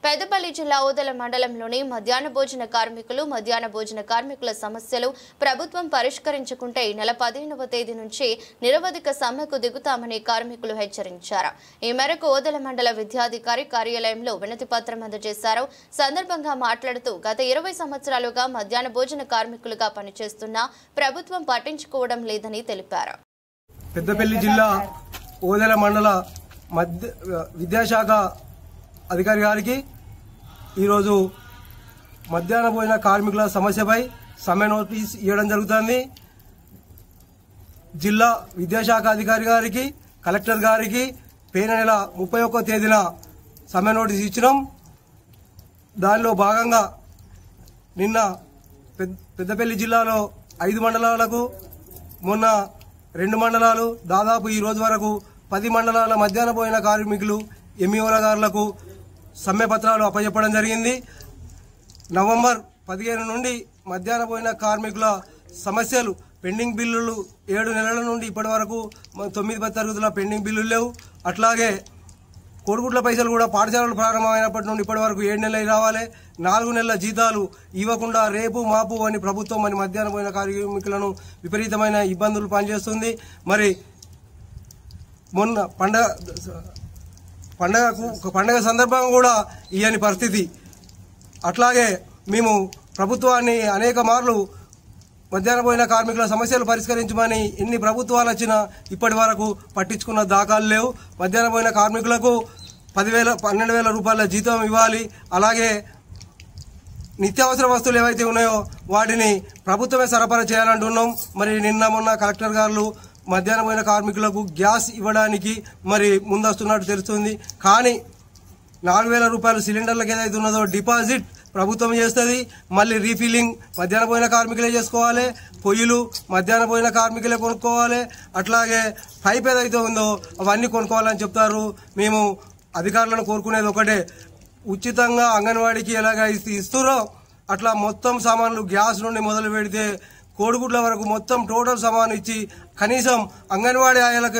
పెద్దపల్లి జిల్లా ఓదెల మండలంలోని మధ్యాహ్న భోజన కార్మికుల సమస్యలు ప్రభుత్వం పరిష్కరించుకుంటే ఈ నెల 15వ తేదీ నుంచి నిరవధిక సమ్మెకు దిగుతామని కార్మికులు హెచ్చరించారు. ఈ మేరకు ఓదెల మండల విద్యాధికారి కార్యాలయంలో వినతి పత్రం అందజేశారు. సందర్భంగా మాట్లాడుతూ గత 20 సంవత్సరాలుగా మధ్యాహ్న భోజన కార్మికులుగా పనిచేస్తున్న ప్రభుత్వం పట్టించుకోవడం లేదని తెలిపారు. పెద్దపల్లి జిల్లా ఓదెల మండల విద్యాశాఖ అధికారి గారికి ఈరోజు మధ్యాహ్న భోజన కార్మికుల సమస్యపై సమ్మె నోటీస్ ఇవ్వడం జరుగుతుంది. జిల్లా విద్యాశాఖ అధికారి గారికి కలెక్టర్ గారికి పోయిన నెల 31వ తేదీన సమ్మె నోటీస్ ఇచ్చినాం. దానిలో భాగంగా నిన్న పెద్దపల్లి జిల్లాలో 5 మండలాలకు మొన్న 2 మండలాలు దాదాపు ఈ రోజు వరకు 10 మండలాల మధ్యాహ్న భోజన కార్మికులు ఎంఈఓల గారులకు సమ్మె పత్రాలు అప్పచెప్పడం జరిగింది. నవంబర్ 15 నుండి మధ్యాహ్న భోజన కార్మికుల సమస్యలు పెండింగ్ బిల్లులు 7 నెలల నుండి ఇప్పటి వరకు 9 తరగతుల పెండింగ్ బిల్లులు లేవు. అట్లాగే కోడిగుడ్ల పైసలు కూడా పాఠశాలలు ప్రారంభమైనప్పటి నుండి ఇప్పటి వరకు 7 నెలలు రావాలి. 4 నెలల జీతాలు ఇవ్వకుండా రేపు మాపు అని ప్రభుత్వం మధ్యాహ్న భోజన కార్మికులను విపరీతమైన ఇబ్బందులు పనిచేస్తుంది. మరి మొన్న పండగ సందర్భంగా కూడా ఇయని పరిస్థితి. అట్లాగే మేము ప్రభుత్వాన్ని అనేక మార్లు మధ్యాహ్న భోజన కార్మికుల సమస్యలు పరిష్కరించమని ఎన్ని ప్రభుత్వాలు వచ్చినా ఇప్పటి వరకు పట్టించుకున్న దాఖలు లేవు. మధ్యాహ్న భోజన కార్మికులకు 12,000 రూపాయల జీతం ఇవ్వాలి. అలాగే నిత్యావసర వస్తువులు ఏవైతే ఉన్నాయో వాటిని ప్రభుత్వమే సరఫరా చేయాలంటున్నాం. మరి నిన్న మొన్న కలెక్టర్ గారు మధ్యాహ్న భోజన కార్మికులకు గ్యాస్ ఇవ్వడానికి మరి ముందస్తున్నట్టు తెలుస్తుంది. కానీ 4,000 రూపాయలు సిలిండర్లకు ఏదైతే ఉన్నదో డిపాజిట్ ప్రభుత్వం చేస్తుంది. మళ్ళీ రీఫిల్లింగ్ మధ్యాహ్న భోజన కార్మికులే చేసుకోవాలి. పొయ్యిలు మధ్యాహ్న భోజన కార్మికులే కొనుక్కోవాలి. అట్లాగే పైప్ ఏదైతే ఉందో అవన్నీ కొనుక్కోవాలని చెప్తారు. మేము అధికారులను కోరుకునేది ఒకటే, ఉచితంగా అంగన్వాడీకి ఎలాగ ఇస్తారో అట్లా మొత్తం సామాన్లు గ్యాస్ నుండి మొదలు పెడితే కోడిగుడ్ల వరకు మొత్తం టోటల్ సామాను ఇచ్చి కనీసం అంగన్వాడీ ఆయలకు